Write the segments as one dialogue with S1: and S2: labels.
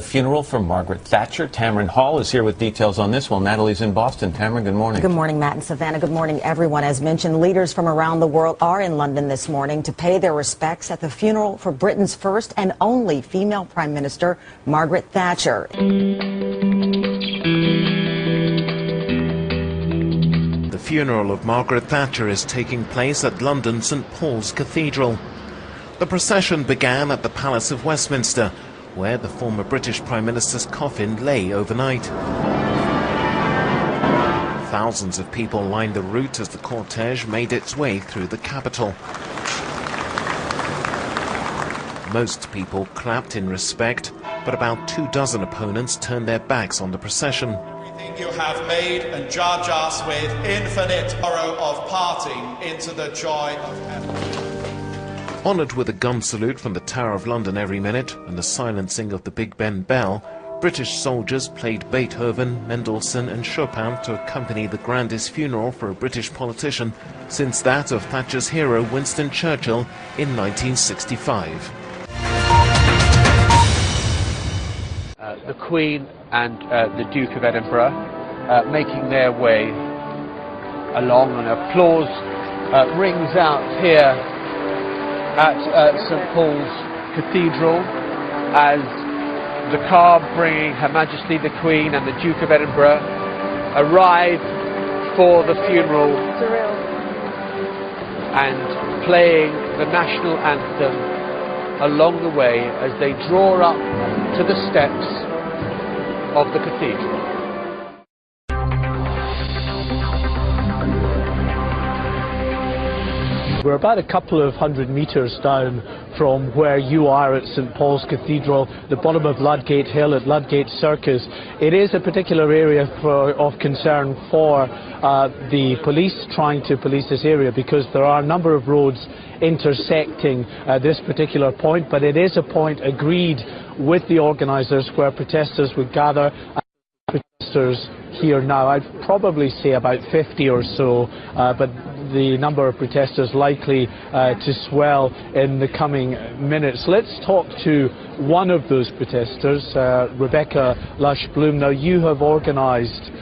S1: funeral for Margaret Thatcher. Tamron Hall is here with details on this while Natalie's in Boston. Tamron, good morning.
S2: Good morning, Matt and Savannah. Good morning, everyone. As mentioned, leaders from around the world are in London this morning to pay their respects at the funeral for Britain's first and only female Prime Minister, Margaret Thatcher.
S3: The funeral of Margaret Thatcher is taking place at London St Paul's Cathedral. The procession began at the Palace of Westminster, where the former British Prime Minister's coffin lay overnight. Thousands of people lined the route as the cortege made its way through the capital. Most people clapped in respect, but about 24 opponents turned their backs on the procession.
S4: Everything you have made and judge us with infinite sorrow of parting into the joy of heaven.
S3: Honoured with a gun salute from the Tower of London every minute and the silencing of the Big Ben bell, British soldiers played Beethoven, Mendelssohn and Chopin to accompany the grandest funeral for a British politician since that of Thatcher's hero Winston Churchill in 1965.
S5: The Queen and the Duke of Edinburgh making their way along, and applause rings out here at St Paul's Cathedral as the car bringing Her Majesty the Queen and the Duke of Edinburgh arrive for the funeral and playing the national anthem along the way as they draw up to the steps of the cathedral.
S6: We're about a couple of 100 metres down from where you are at St Paul's Cathedral, the bottom of Ludgate Hill at Ludgate Circus. It is a particular area of concern for the police trying to police this area, because there are a number of roads intersecting this particular point, but it is a point agreed with the organisers where protesters would gather. Protesters here now, I'd probably say about 50 or so, but the number of protesters likely to swell in the coming minutes. Let's talk to one of those protesters, Rebecca Lush-Bloom. Now, you have organised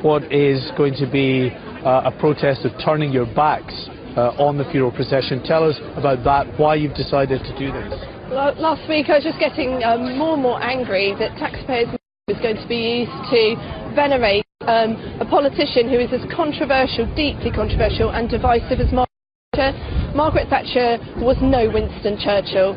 S6: what is going to be a protest of turning your backs on the funeral procession. Tell us about that, why you've decided to do this.
S7: Last week I was just getting more and more angry that taxpayers' money is going to be used to venerate a politician who is as controversial, deeply controversial and divisive as Margaret Thatcher. Margaret Thatcher was no Winston Churchill.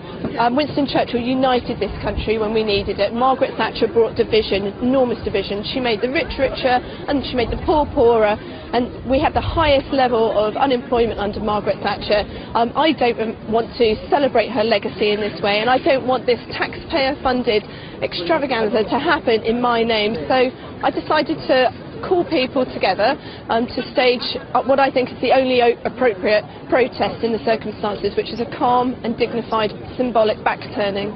S7: Winston Churchill united this country when we needed it. Margaret Thatcher brought division, enormous division. She made the rich richer and she made the poor poorer, and we had the highest level of unemployment under Margaret Thatcher. I don't want to celebrate her legacy in this way, and I don't want this taxpayer-funded extravaganza to happen in my name. So I decided to call people together to stage what I think is the only appropriate protest in the circumstances, which is a calm and dignified symbolic back-turning.